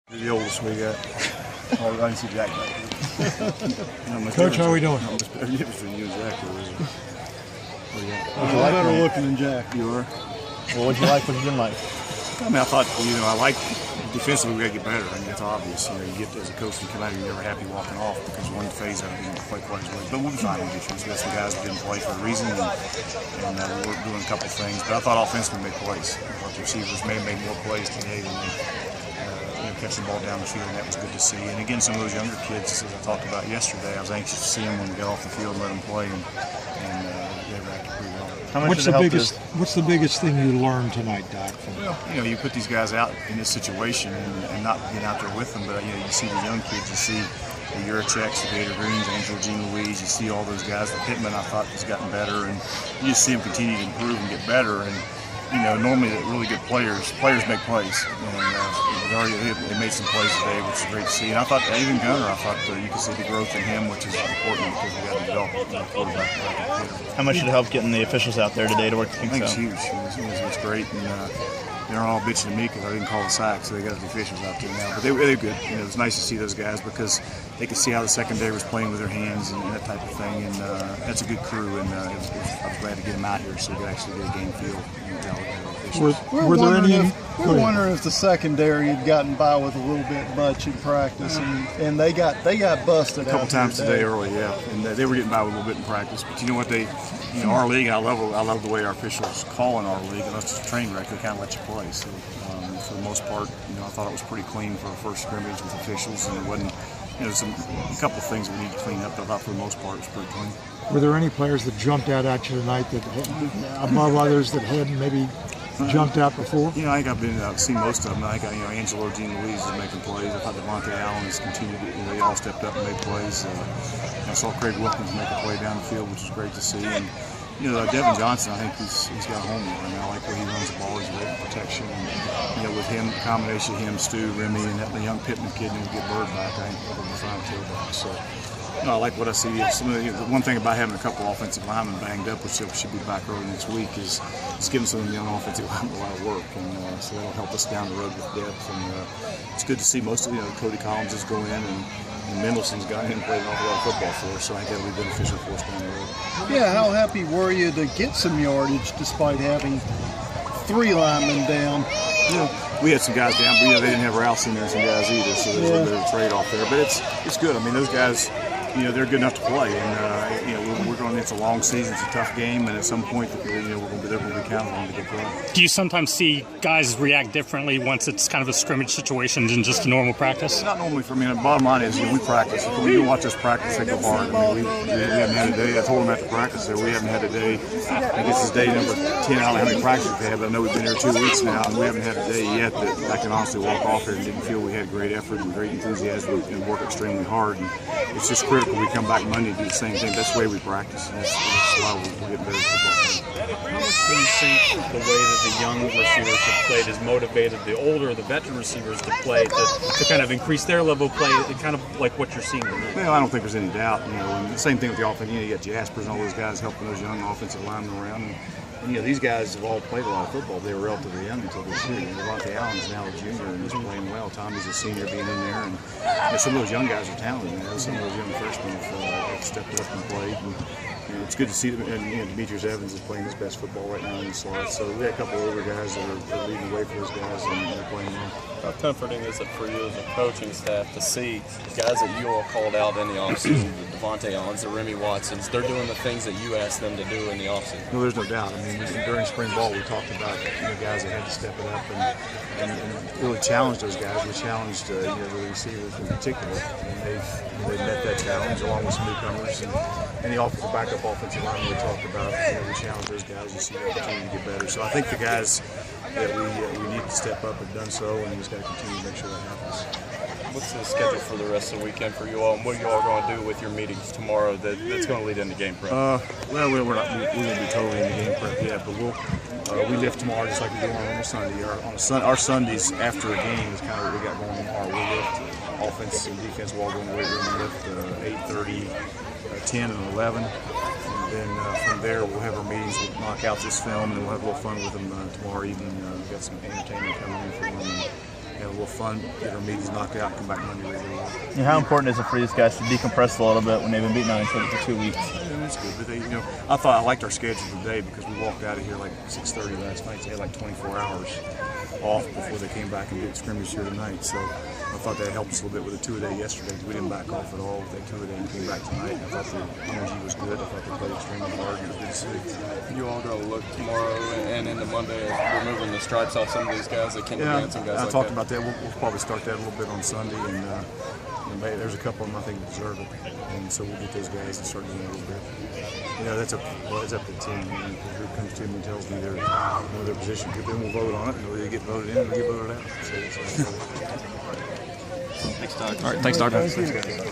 You're the oldest we got. Oh, I didn't see Jack back there. Coach, how are we doing? It was between you and Jack. Better looking than Jack. You are? Well, what'd you like? What you didn't like? I mean, I thought, I like defensively we got to get better. I mean, it's obvious. You get as a coach, you come out here, you're never happy walking off because one phase out, play quite as well. But we'll be fine on defense. We got some guys that didn't play for a reason, and we're doing a couple of things. But I thought offensively we made plays. I thought the receivers may have made more plays today than they catch the ball down the field, and that was good to see. And again, some of those younger kids, as I talked about yesterday, I was anxious to see them when we got off the field and let them play, and they reacted pretty well. What's the biggest thing you learned tonight, Doc? Well, you put these guys out in this situation and not being out there with them, but you see the young kids, you see the Yuricheks, the Gator Greens, Angel Jean Louise, you see all those guys. The Pittman, I thought, has gotten better, and you just see them continue to improve and get better. And normally the really good players make plays, and they made some plays today, which is great to see. And I thought even Gunner, you could see the growth in him, which is important because we got to develop a quarterback. How much did it help getting the officials out there today to work the I think kinks it's out? huge. It was great, and they're all bitching at me because I didn't call the sack, so they got the officials out there now. But they're good. It was nice to see those guys because they could see how the secondary was playing with their hands and that type of thing. And that's a good crew, and I was glad to get them out here so we could actually get a game feel. We're wondering if the secondary had gotten by with a little bit much in practice, and they got busted a couple times today early, yeah, and they were getting by with a little bit in practice. But you know what, our league, I love the way our officials call in our league. Unless it's a train wreck, they kind of let you play. So for the most part, I thought it was pretty clean for a first scrimmage with officials, and it wasn't. There's a couple of things that we need to clean up. But I thought for the most part it was pretty clean. Were there any players that jumped out at you tonight that above others that hadn't maybe jumped out before? I think I've seen most of them. I think Angelo, Jean Louise is making plays. I thought Devontae Allen has continued. They all stepped up and made plays. I saw Craig Wilkins make a play down the field, which was great to see. And Devin Johnson, I think he's got a home run. I like the way he runs the ball. He's great in protection. And with him, the combination of him, Stu, Remy, and the young Pittman kid, and we get Bird back, I think we'll be fine tailback. So. I like what I see. The one thing about having a couple offensive linemen banged up, which should be back early next week, is it's giving some of the young offensive linemen a lot of work, and so that'll help us down the road with depth. And it's good to see most of Cody Collins is going in, and Mendelson's got in and played an awful lot of football for us, so I think that'll be beneficial for us down the road. Yeah, how happy were you to get some yardage despite having 3 linemen down? We had some guys down, but they didn't have Rouse in there and some guys either, so there's a little bit of a trade-off there. But it's good. I mean, those guys, they're good enough to play, and we're going. It's a long season, it's a tough game, and at some point, they're going to be counted on to get play. Do you sometimes see guys react differently once it's kind of a scrimmage situation than just a normal practice? Not normally for me. The bottom line is, we practice. If we watch us practice, they go hard. I mean, we haven't had a day. I told them after practice that we haven't had a day. I guess it's day number 10. I don't know how many practices we've had, but I know we've been here 2 weeks now, and we haven't had a day yet that I can honestly walk off here and didn't feel we had great effort and great enthusiasm and work extremely hard. And it's just critical we come back Monday and do the same thing. That's the way we practice, and that's why we get better football. How much do you think the way that the young receivers have played has motivated the older, the veteran receivers to play, to kind of increase their level of play, kind of like what you're seeing tonight? Well, I don't think there's any doubt. And the same thing with the offense. You got Jaspers and all those guys helping those young offensive linemen around. And these guys have all played a lot of football. They were relatively young until this year. Devontae Allen's now a junior and he's playing well. Tommy's a senior being in there. And some of those young guys are talented. Some of those young freshmen have stepped up and played. And it's good to see them. And Demetrius Evans is playing his best football right now in the slot. So we got a couple of older guys that are leading the way for those guys, and they're playing well. How comforting is it for you as a coaching staff to see guys that you all called out in the offseason, the Devontae Allens, the Remy Watsons, they're doing the things that you asked them to do in the offseason? No, there's no doubt. I mean, during spring ball, we talked about guys that had to step it up and really challenge those guys. We challenged the receivers in particular, and they've met that challenge along with some newcomers and the backup offensive line we talked about. We challenge those guys. You see them continue to get better. So I think the guys that we need to step up have done so, and we just got to continue to make sure that happens. What's the schedule for the rest of the weekend for you all, and what are you all going to do with your meetings tomorrow that's going to lead into game prep? Well, we're going to be totally in the game prep yet, but we lift tomorrow just like we do on a Sunday. Our Sundays after a game is kind of what we got going tomorrow. We lift offense and defense. We'll all go in the weight room and lift 8:30, 10, and 11. And then from there, we'll have our meetings. We'll knock out this film, and we'll have a little fun with them tomorrow evening. We've got some entertainment coming in for them. have a little fun, get our meetings knocked out, and come back Monday ready to roll. And how important is it for these guys to decompress a little bit when they've been beaten on each other for 2 weeks? Yeah, it's good, but they, I liked our schedule today because we walked out of here like 6:30 last night. So they had like 24 hours off before they came back and did scrimmage here tonight. So I thought that helped us a little bit with the two-a-day yesterday. We didn't back off at all with that two-a-day and came back tonight. I thought the energy was good. I thought they played extremely hard and it was good to see. You all going to look tomorrow and into Monday at removing the stripes off some of these guys that can't dance and guys I like talked that. about that. We'll probably start that a little bit on Sunday, and there's a couple of them I think deserve it, and so we'll get those guys and start doing it a little bit. That's up to the team. Here comes the team and tells me their position. Then we'll vote on it, and they get voted in, and we get voted out. Thanks, Doug. All right, thanks, Doc. Thanks, guys.